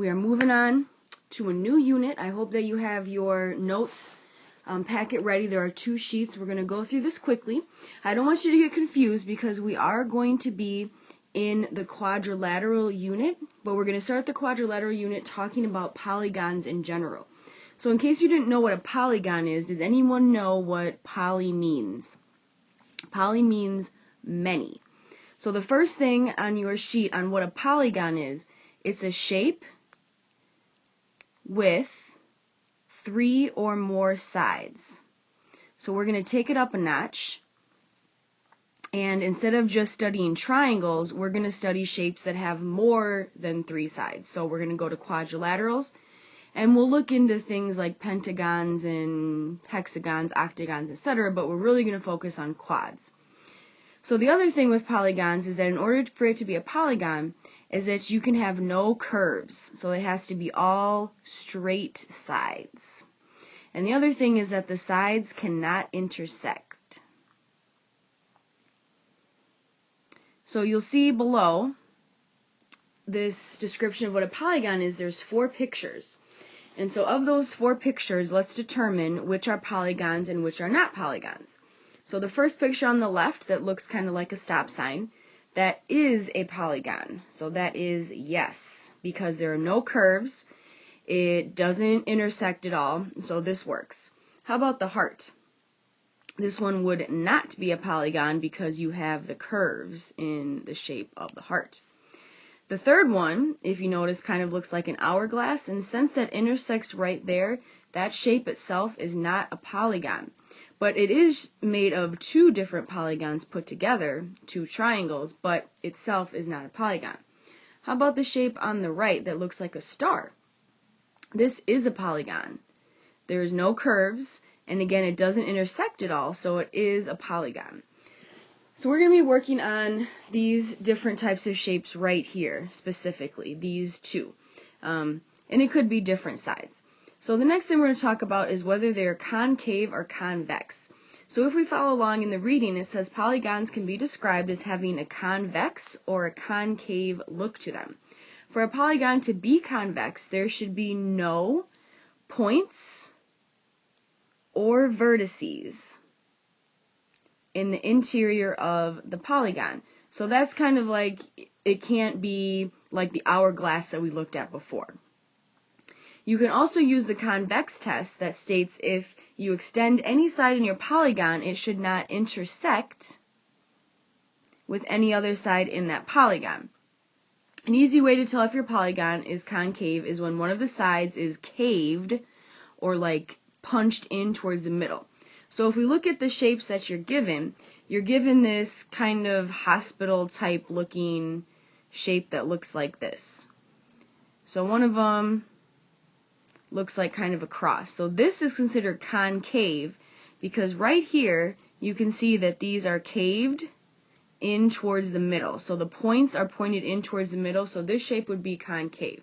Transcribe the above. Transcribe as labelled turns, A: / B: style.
A: We are moving on to a new unit. I hope that you have your notes packet ready. There are 2 sheets. We're going to go through this quickly. I don't want you to get confused because we are going to be in the quadrilateral unit, but we're going to start the quadrilateral unit talking about polygons in general. So in case you didn't know what a polygon is, does anyone know what poly means? Poly means many. So the first thing on your sheet on what a polygon is, it's a shape with 3 or more sides. So we're going to take it up a notch, and instead of just studying triangles, we're going to study shapes that have more than 3 sides. So we're going to go to quadrilaterals, and we'll look into things like pentagons and hexagons, octagons, etc., but we're really going to focus on quads. So the other thing with polygons is that in order for it to be a polygon is that you can have no curves. So it has to be all straight sides. And the other thing is that the sides cannot intersect. So you'll see below this description of what a polygon is, there's 4 pictures. And so of those 4 pictures, let's determine which are polygons and which are not polygons. So the first picture on the left that looks kind of like a stop sign, that is a polygon. So that is yes, because there are no curves. It doesn't intersect at all, so this works. How about the heart? This one would not be a polygon because you have the curves in the shape of the heart. The third one, if you notice, kind of looks like an hourglass, and since that intersects right there, that shape itself is not a polygon. But it is made of 2 different polygons put together, 2 triangles, but itself is not a polygon. How about the shape on the right that looks like a star? This is a polygon. There is no curves, and again, it doesn't intersect at all, so it is a polygon. So we're going to be working on these different types of shapes right here, specifically, these 2. And it could be different sides. So the next thing we're going to talk about is whether they're concave or convex. So if we follow along in the reading, it says polygons can be described as having a convex or a concave look to them. For a polygon to be convex, there should be no points or vertices in the interior of the polygon. So that's kind of like, it can't be like the hourglass that we looked at before. You can also use the convex test that states if you extend any side in your polygon, it should not intersect with any other side in that polygon. An easy way to tell if your polygon is concave is when one of the sides is caved or like punched in towards the middle. So if we look at the shapes that you're given this kind of hospital type looking shape that looks like this. So one of them looks like kind of a cross. So this is considered concave because right here you can see that these are caved in towards the middle. So the points are pointed in towards the middle, so this shape would be concave.